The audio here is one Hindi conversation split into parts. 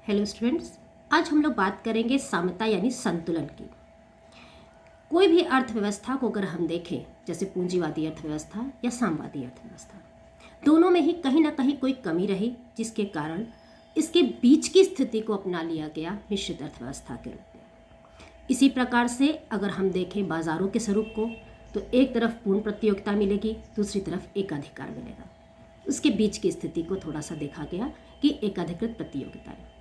हेलो स्टूडेंट्स, आज हम लोग बात करेंगे साम्यता यानी संतुलन की। कोई भी अर्थव्यवस्था को अगर हम देखें, जैसे पूंजीवादी अर्थव्यवस्था या साम्यवादी अर्थव्यवस्था, दोनों में ही कहीं ना कहीं कोई कमी रही, जिसके कारण इसके बीच की स्थिति को अपना लिया गया मिश्रित अर्थव्यवस्था के रूप में। इसी प्रकार से अगर हम देखें बाजारों के स्वरूप को, तो एक तरफ पूर्ण प्रतियोगिता मिलेगी, दूसरी तरफ एकाधिकार मिलेगा। उसके बीच की स्थिति को थोड़ा सा देखा गया कि एकाधिकृत प्रतियोगिता है।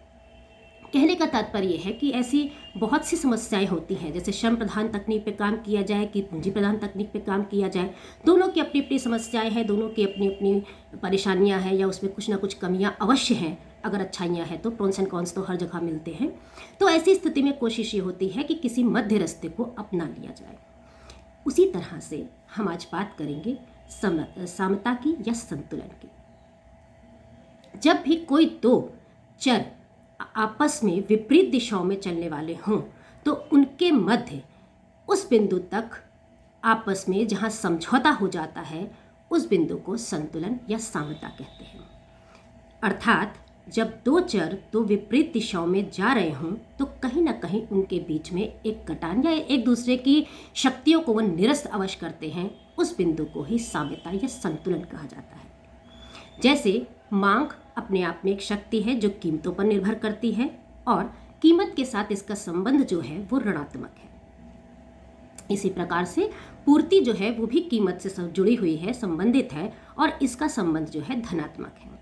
कहने का तात्पर्य यह है कि ऐसी बहुत सी समस्याएं होती हैं, जैसे श्रम प्रधान तकनीक पे काम किया जाए कि पूंजी प्रधान तकनीक पे काम किया जाए, दोनों की अपनी अपनी समस्याएं हैं, दोनों की अपनी अपनी परेशानियां हैं, या उसमें कुछ ना कुछ कमियां अवश्य हैं। अगर अच्छाइयां हैं तो प्रोन्स एंड कॉन्स तो हर जगह मिलते हैं। तो ऐसी स्थिति में कोशिश ये होती है कि किसी मध्य रास्ते को अपना लिया जाए। उसी तरह से हम आज बात करेंगे साम्यता की या संतुलन की। जब भी कोई दो चर आपस में विपरीत दिशाओं में चलने वाले हों, तो उनके मध्य उस बिंदु तक आपस में जहां समझौता हो जाता है, उस बिंदु को संतुलन या साम्यता कहते हैं। अर्थात जब दो चर दो विपरीत दिशाओं में जा रहे हों, तो कहीं ना कहीं उनके बीच में एक कटान या एक दूसरे की शक्तियों को वह निरस्त अवश्य करते हैं, उस बिंदु को ही साम्यता या संतुलन कहा जाता है। जैसे मांग अपने आप में एक शक्ति है जो कीमतों पर निर्भर करती है, और कीमत के साथ इसका संबंध जो है वो ऋणात्मक है। इसी प्रकार से पूर्ति जो है वो भी कीमत से जुड़ी हुई है, संबंधित है, और इसका संबंध जो है धनात्मक है।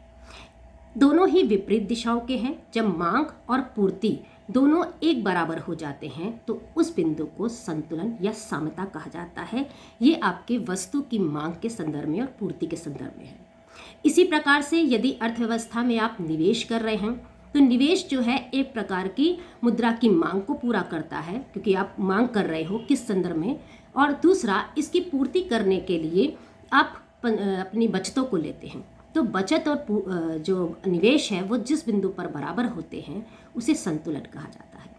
दोनों ही विपरीत दिशाओं के हैं। जब मांग और पूर्ति दोनों एक बराबर हो जाते हैं, तो उस बिंदु को संतुलन या साम्यता कहा जाता है। ये आपके वस्तु की मांग के संदर्भ में और पूर्ति के संदर्भ में है। इसी प्रकार से यदि अर्थव्यवस्था में आप निवेश कर रहे हैं, तो निवेश जो है एक प्रकार की मुद्रा की मांग को पूरा करता है, क्योंकि आप मांग कर रहे हो किस संदर्भ में, और दूसरा इसकी पूर्ति करने के लिए आप अपनी बचतों को लेते हैं। तो बचत और जो निवेश है वो जिस बिंदु पर बराबर होते हैं, उसे संतुलन कहा जाता है।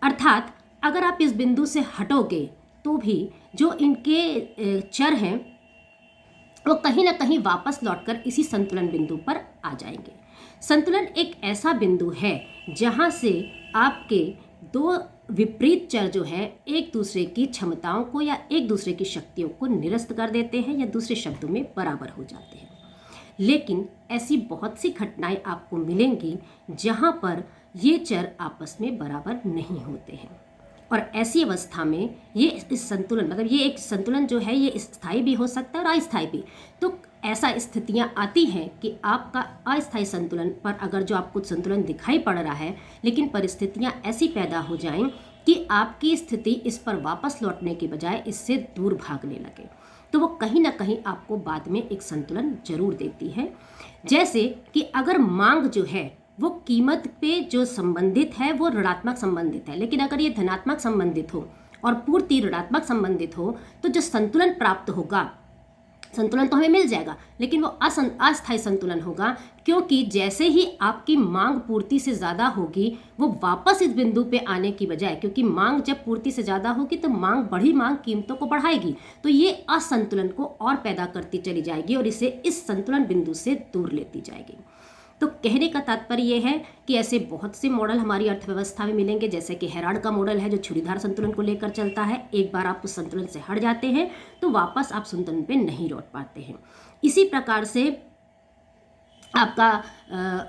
अर्थात अगर आप इस बिंदु से हटोगे तो भी जो इनके चर हैं वो कहीं ना कहीं वापस लौटकर इसी संतुलन बिंदु पर आ जाएंगे। संतुलन एक ऐसा बिंदु है जहां से आपके दो विपरीत चर जो है एक दूसरे की क्षमताओं को या एक दूसरे की शक्तियों को निरस्त कर देते हैं, या दूसरे शब्दों में बराबर हो जाते हैं। लेकिन ऐसी बहुत सी घटनाएं आपको मिलेंगी जहां पर ये चर आपस में बराबर नहीं होते हैं, और ऐसी अवस्था में ये इस संतुलन ये एक संतुलन जो है ये स्थायी भी हो सकता है और अस्थायी भी। तो ऐसा स्थितियां आती हैं कि आपका अस्थायी संतुलन पर अगर जो आपको संतुलन दिखाई पड़ रहा है, लेकिन परिस्थितियां ऐसी पैदा हो जाएं कि आपकी स्थिति इस पर वापस लौटने के बजाय इससे दूर भागने लगे, तो वो कहीं ना कहीं आपको बाद में एक संतुलन जरूर देती है। जैसे कि अगर मांग जो है वो कीमत पे जो संबंधित है वो ऋणात्मक संबंधित है, लेकिन अगर ये धनात्मक संबंधित हो और पूर्ति ऋणात्मक संबंधित हो, तो जो संतुलन प्राप्त होगा, संतुलन तो हमें मिल जाएगा, लेकिन वो अस्थायी संतुलन होगा, क्योंकि जैसे ही आपकी मांग पूर्ति से ज़्यादा होगी, वो वापस इस बिंदु पे आने की बजाय, क्योंकि मांग जब पूर्ति से ज़्यादा होगी तो बढ़ी मांग कीमतों को बढ़ाएगी, तो ये असंतुलन को और पैदा करती चली जाएगी और इसे इस संतुलन बिंदु से दूर लेती जाएगी। तो कहने का तात्पर्य यह है कि ऐसे बहुत से मॉडल हमारी अर्थव्यवस्था में मिलेंगे, जैसे कि हेराल्ड का मॉडल है जो छुरीदार संतुलन को लेकर चलता है। एक बार आप उस संतुलन से हट जाते हैं तो वापस आप संतुलन पे नहीं लौट पाते हैं। इसी प्रकार से आपका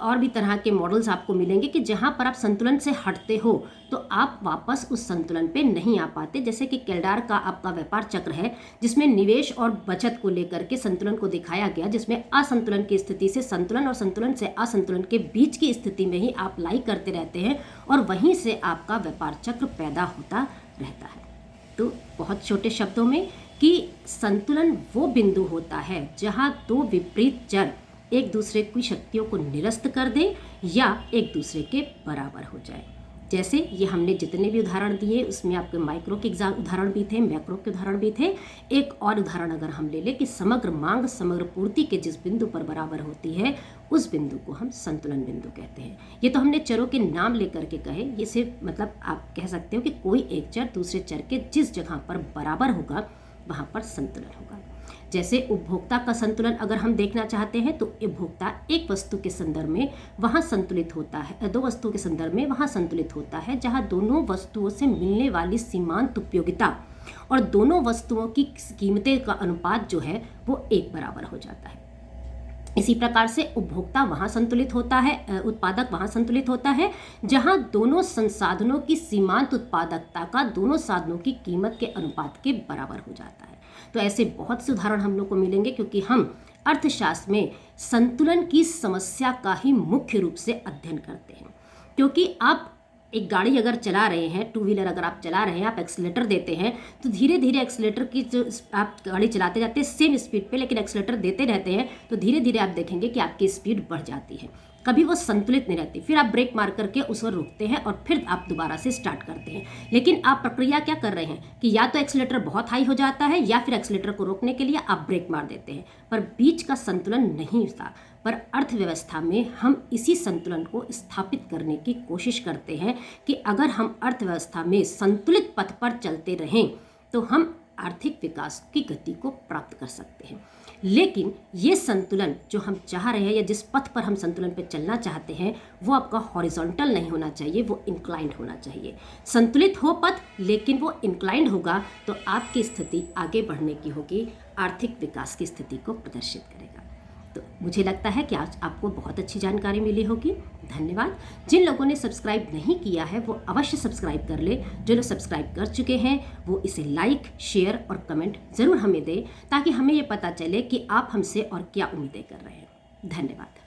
और भी तरह के मॉडल्स आपको मिलेंगे कि जहां पर आप संतुलन से हटते हो तो आप वापस उस संतुलन पे नहीं आ पाते। जैसे कि केल्डार का आपका व्यापार चक्र है, जिसमें निवेश और बचत को लेकर के संतुलन को दिखाया गया, जिसमें असंतुलन की स्थिति से संतुलन और संतुलन से असंतुलन के बीच की स्थिति में ही आप लाई करते रहते हैं, और वहीं से आपका व्यापार चक्र पैदा होता रहता है। तो बहुत छोटे शब्दों में कि संतुलन वो बिंदु होता है जहाँ दो विपरीत चर एक दूसरे की शक्तियों को निरस्त कर दे या एक दूसरे के बराबर हो जाए। जैसे ये हमने जितने भी उदाहरण दिए, उसमें आपके माइक्रो के उदाहरण भी थे, मैक्रो के उदाहरण भी थे। एक और उदाहरण अगर हम ले लें कि समग्र मांग समग्र पूर्ति के जिस बिंदु पर बराबर होती है, उस बिंदु को हम संतुलन बिंदु कहते हैं। ये तो हमने चरों के नाम लेकर के कहे, ये सिर्फ आप कह सकते हो कि कोई एक चर दूसरे चर के जिस जगह पर बराबर होगा वहाँ पर संतुलन होगा। जैसे उपभोक्ता का संतुलन अगर हम देखना चाहते हैं तो उपभोक्ता एक वस्तु के संदर्भ में वहाँ संतुलित होता है, दो वस्तुओं के संदर्भ में वहाँ संतुलित होता है जहाँ दोनों वस्तुओं से मिलने वाली सीमांत उपयोगिता और दोनों वस्तुओं की कीमतें का अनुपात जो है वो एक बराबर हो जाता है। इसी प्रकार से उपभोक्ता वहाँ संतुलित होता है, उत्पादक वहाँ संतुलित होता है जहाँ दोनों संसाधनों की सीमांत उत्पादकता का दोनों साधनों की कीमत के अनुपात के बराबर हो जाता है। तो ऐसे बहुत से उदाहरण हम लोग को मिलेंगे क्योंकि हम अर्थशास्त्र में संतुलन की समस्या का ही मुख्य रूप से अध्ययन करते हैं। क्योंकि आप एक गाड़ी अगर चला रहे हैं, टू व्हीलर अगर आप चला रहे हैं, आप एक्सीलेटर देते हैं तो धीरे धीरे एक्सीलेटर की जो आप गाड़ी चलाते जाते हैं सेम स्पीड पे, लेकिन एक्सीलेटर देते रहते हैं तो धीरे धीरे आप देखेंगे कि आपकी स्पीड बढ़ जाती है, कभी वो संतुलित नहीं रहती। फिर आप ब्रेक मार करके उसको रोकते हैं और फिर आप दोबारा से स्टार्ट करते हैं। लेकिन आप प्रक्रिया क्या कर रहे हैं कि या तो एक्सीलेटर बहुत हाई हो जाता है या फिर एक्सीलेटर को रोकने के लिए आप ब्रेक मार देते हैं, पर बीच का संतुलन नहीं होता। पर अर्थव्यवस्था में हम इसी संतुलन को स्थापित करने की कोशिश करते हैं कि अगर हम अर्थव्यवस्था में संतुलित पथ पर चलते रहें तो हम आर्थिक विकास की गति को प्राप्त कर सकते हैं। लेकिन ये संतुलन जो हम चाह रहे हैं या जिस पथ पर हम संतुलन पर चलना चाहते हैं वो आपका हॉरिजॉन्टल नहीं होना चाहिए, वो इंक्लाइंड होना चाहिए। संतुलित हो पथ लेकिन वो इंक्लाइंड होगा तो आपकी स्थिति आगे बढ़ने की होगी, आर्थिक विकास की स्थिति को प्रदर्शित करेगा। तो मुझे लगता है कि आज आपको बहुत अच्छी जानकारी मिली होगी। धन्यवाद। जिन लोगों ने सब्सक्राइब नहीं किया है वो अवश्य सब्सक्राइब कर ले। जो लोग सब्सक्राइब कर चुके हैं वो इसे लाइक, शेयर और कमेंट ज़रूर हमें दें ताकि हमें ये पता चले कि आप हमसे और क्या उम्मीदें कर रहे हैं। धन्यवाद।